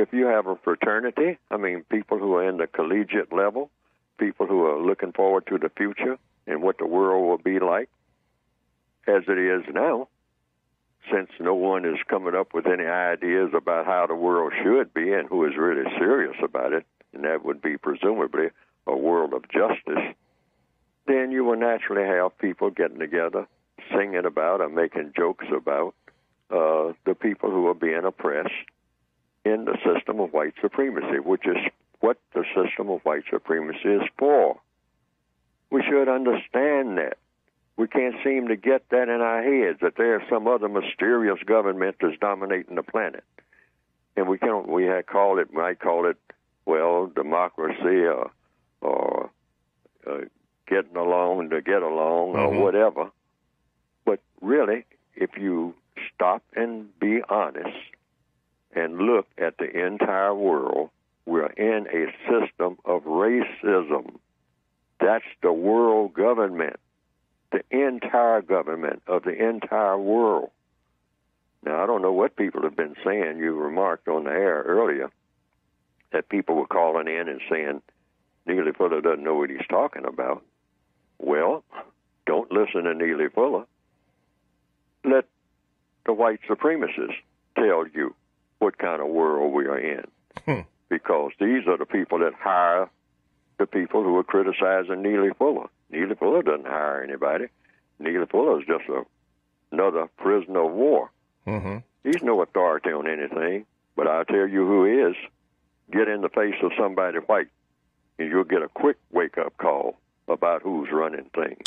if you have a fraternity, I mean, people who are in the collegiate level, people who are looking forward to the future and what the world will be like as it is now, since no one is coming up with any ideas about how the world should be and who is really serious about it, and that would be presumably a world of justice, then you will naturally have people getting together, singing about or making jokes about the people who are being oppressed in the system of white supremacy, which is what the system of white supremacy is for. We should understand that. We can't seem to get that in our heads, that there's some other mysterious government that's dominating the planet. And we might call it, well, democracy or getting along to get along or whatever. But really, if you stop and be honest and look at the entire world, we're in a system of racism. That's the world government, the entire government of the entire world. Now, I don't know what people have been saying. You remarked on the air earlier that people were calling in and saying Neely Fuller doesn't know what he's talking about. Well, don't listen to Neely Fuller. Let the white supremacists tell you what kind of world we are in. Because these are the people that hire the people who are criticizing Neely Fuller. Neely Fuller doesn't hire anybody. Neely Fuller is just another prisoner of war. He's no authority on anything, but I'll tell you who is. Get in the face of somebody white, and you'll get a quick wake-up call about who's running things.